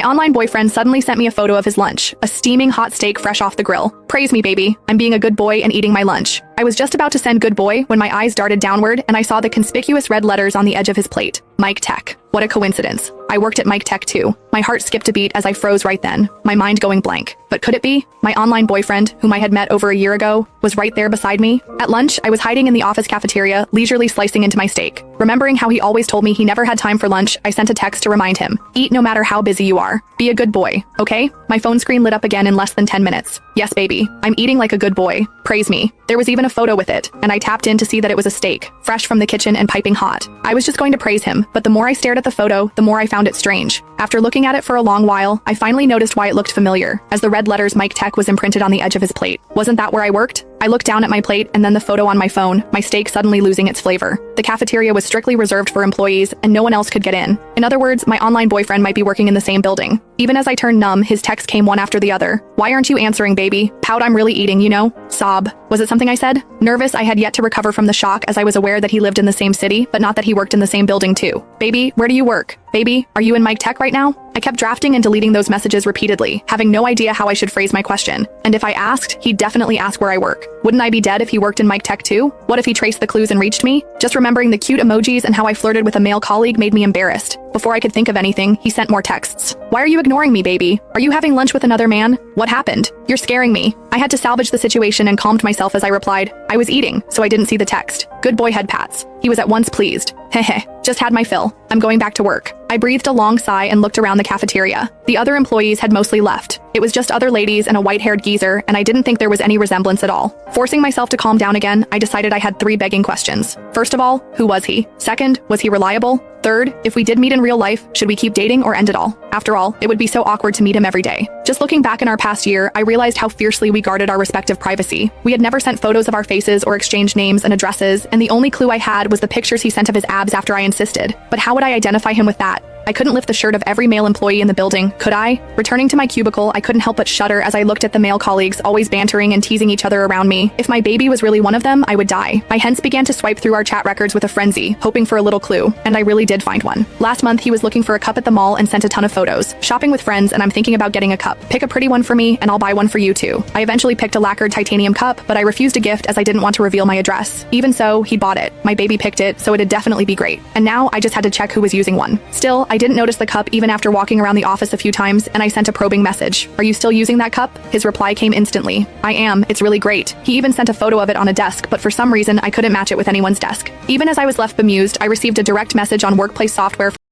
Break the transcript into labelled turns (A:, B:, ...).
A: My online boyfriend suddenly sent me a photo of his lunch, a steaming hot steak fresh off the grill. Praise me, baby. I'm being a good boy and eating my lunch. I was just about to send good boy when my eyes darted downward and I saw the conspicuous red letters on the edge of his plate. Mike Tech. What a coincidence. I worked at Mike Tech too. My heart skipped a beat as I froze right then, my mind going blank. But could it be? My online boyfriend, whom I had met over a year ago, was right there beside me. At lunch, I was hiding in the office cafeteria, leisurely slicing into my steak. Remembering how he always told me he never had time for lunch, I sent a text to remind him. Eat no matter how busy you are. Be a good boy, okay? My phone screen lit up again in less than 10 minutes. Yes, baby. I'm eating like a good boy. Praise me. There was even a photo with it, and I tapped in to see that it was a steak, fresh from the kitchen and piping hot. I was just going to praise him, but the more I stared at the photo, the more I found it strange. After looking at it for a long while, I finally noticed why it looked familiar, as the red letters Mike Tech was imprinted on the edge of his plate. Wasn't that where I worked? I looked down at my plate and then the photo on my phone, my steak suddenly losing its flavor. The cafeteria was strictly reserved for employees and no one else could get in. In other words, my online boyfriend might be working in the same building. Even as I turned numb, his texts came one after the other. Why aren't you answering, baby? Pout, I'm really eating, you know? Sob. Was it something I said? Nervous, I had yet to recover from the shock as I was aware that he lived in the same city, but not that he worked in the same building too. Baby, where do you work? Baby, are you in Mike Tech right now? I kept drafting and deleting those messages repeatedly, having no idea how I should phrase my question. And if I asked, he'd definitely ask where I work. Wouldn't I be dead if he worked in Mike Tech too? What if he traced the clues and reached me? Just remembering the cute emojis and how I flirted with a male colleague made me embarrassed. Before I could think of anything, he sent more texts. Why are you ignoring me, baby? Are you having lunch with another man? What happened? You're scaring me. I had to salvage the situation and calmed myself as I replied, I was eating, so I didn't see the text. Good boy head pats. He was at once pleased. Heh, just had my fill. I'm going back to work. I breathed a long sigh and looked around the cafeteria. The other employees had mostly left. It was just other ladies and a white-haired geezer, and I didn't think there was any resemblance at all. Forcing myself to calm down again, I decided I had 3 begging questions. First of all, who was he? Second, was he reliable? Third, if we did meet in real life, should we keep dating or end it all? After all, it would be so awkward to meet him every day. Just looking back in our past year, I realized how fiercely we guarded our respective privacy. We had never sent photos of our faces or exchanged names and addresses, and the only clue I had was the pictures he sent of his abs after I insisted. But how would I identify him with that? I couldn't lift the shirt of every male employee in the building, could I? Returning to my cubicle, I couldn't help but shudder as I looked at the male colleagues always bantering and teasing each other around me. If my baby was really one of them, I would die. I hence began to swipe through our chat records with a frenzy, hoping for a little clue, and I really did find one. Last month, he was looking for a cup at the mall and sent a ton of photos. Shopping with friends, and I'm thinking about getting a cup. Pick a pretty one for me, and I'll buy one for you too. I eventually picked a lacquered titanium cup, but I refused a gift as I didn't want to reveal my address. Even so, he bought it. My baby picked it, so it'd definitely be great. And now, I just had to check who was using one. Still, I didn't notice the cup even after walking around the office a few times, and I sent a probing message. Are you still using that cup? His reply came instantly. I am. It's really great. He even sent a photo of it on a desk, but for some reason, I couldn't match it with anyone's desk. Even as I was left bemused, I received a direct message on workplace software